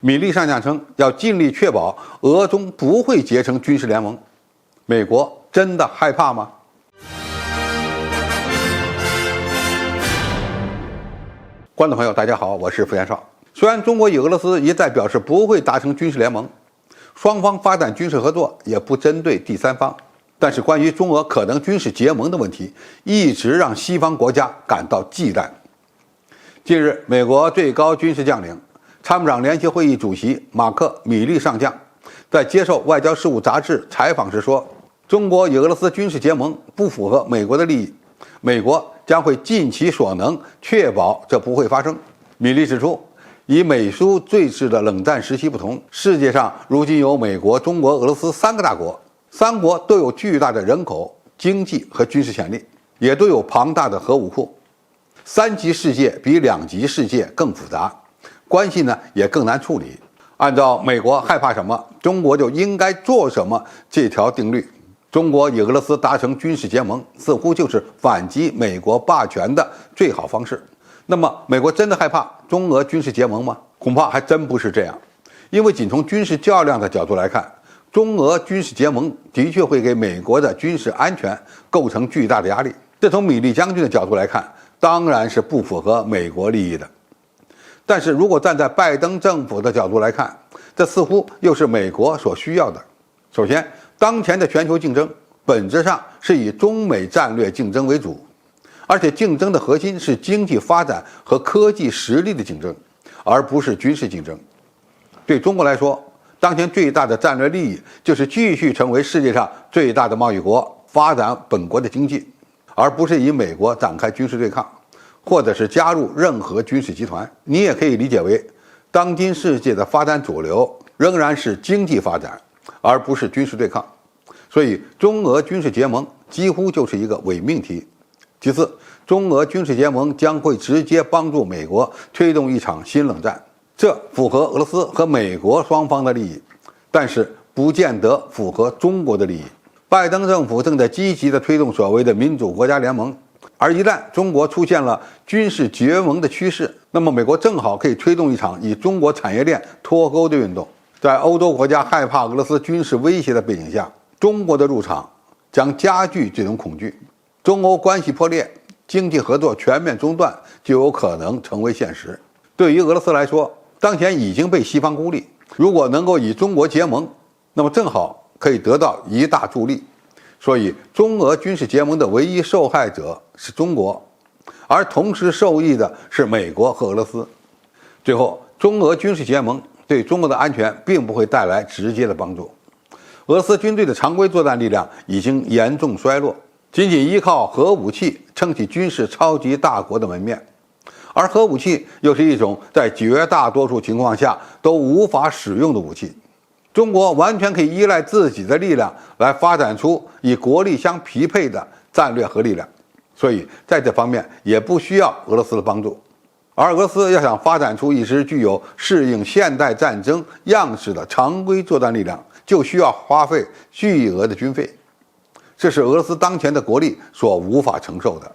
米利上将称要尽力确保俄中不会结成军事联盟。美国真的害怕吗？观众朋友，大家好，我是付延绍。虽然中国与俄罗斯一再表示不会达成军事联盟，双方发展军事合作也不针对第三方，但是关于中俄可能军事结盟的问题，一直让西方国家感到忌惮。近日，美国最高军事将领、参谋长联席会议主席马克·米利上将在接受《外交事务》杂志采访时说，中国与俄罗斯军事结盟不符合美国的利益，美国将会尽其所能确保这不会发生。米利指出，与美苏对峙的冷战时期不同，世界上如今有美国、中国、俄罗斯三个大国，三国都有巨大的人口、经济和军事潜力，也都有庞大的核武库。三级世界比两级世界更复杂，关系呢也更难处理。按照美国害怕什么，中国就应该做什么这条定律，中国与俄罗斯达成军事结盟，似乎就是反击美国霸权的最好方式。那么，美国真的害怕中俄军事结盟吗？恐怕还真不是这样。因为仅从军事较量的角度来看，中俄军事结盟的确会给美国的军事安全构成巨大的压力。这从米利将军的角度来看，当然是不符合美国利益的。但是如果站在拜登政府的角度来看，这似乎又是美国所需要的。首先，当前的全球竞争本质上是以中美战略竞争为主，而且竞争的核心是经济发展和科技实力的竞争，而不是军事竞争。对中国来说，当前最大的战略利益就是继续成为世界上最大的贸易国，发展本国的经济，而不是与美国展开军事对抗，或者是加入任何军事集团。你也可以理解为，当今世界的发展主流仍然是经济发展，而不是军事对抗。所以中俄军事结盟几乎就是一个伪命题。其次，中俄军事结盟将会直接帮助美国推动一场新冷战，这符合俄罗斯和美国双方的利益，但是不见得符合中国的利益。拜登政府正在积极地推动所谓的民主国家联盟，而一旦中国出现了军事结盟的趋势，那么美国正好可以推动一场与中国产业链脱钩的运动。在欧洲国家害怕俄罗斯军事威胁的背景下，中国的入场将加剧这种恐惧，中欧关系破裂，经济合作全面中断就有可能成为现实。对于俄罗斯来说，当前已经被西方孤立，如果能够与中国结盟，那么正好可以得到一大助力。所以中俄军事结盟的唯一受害者是中国，而同时受益的是美国和俄罗斯。最后，中俄军事结盟对中国的安全并不会带来直接的帮助。俄罗斯军队的常规作战力量已经严重衰落，仅仅依靠核武器撑起军事超级大国的门面，而核武器又是一种在绝大多数情况下都无法使用的武器。中国完全可以依赖自己的力量来发展出与国力相匹配的战略核力量，所以在这方面也不需要俄罗斯的帮助。而俄罗斯要想发展出一支具有适应现代战争样式的常规作战力量，就需要花费巨额的军费，这是俄罗斯当前的国力所无法承受的。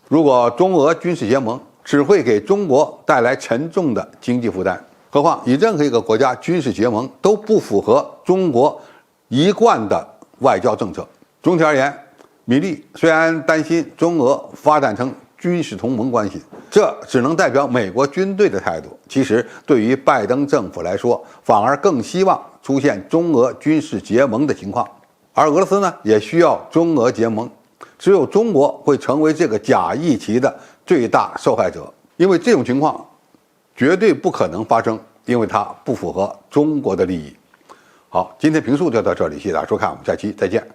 如果中俄军事结盟，只会给中国带来沉重的经济负担。何况与任何一个国家军事结盟都不符合中国一贯的外交政策。总体而言，米利虽然担心中俄发展成军事同盟关系，这只能代表美国军队的态度。其实对于拜登政府来说，反而更希望出现中俄军事结盟的情况。而俄罗斯呢，也需要中俄结盟，只有中国会成为这个假议题的最大受害者，因为这种情况绝对不可能发生，因为它不符合中国的利益。好，今天评述就到这里，谢谢大家收看，我们下期再见。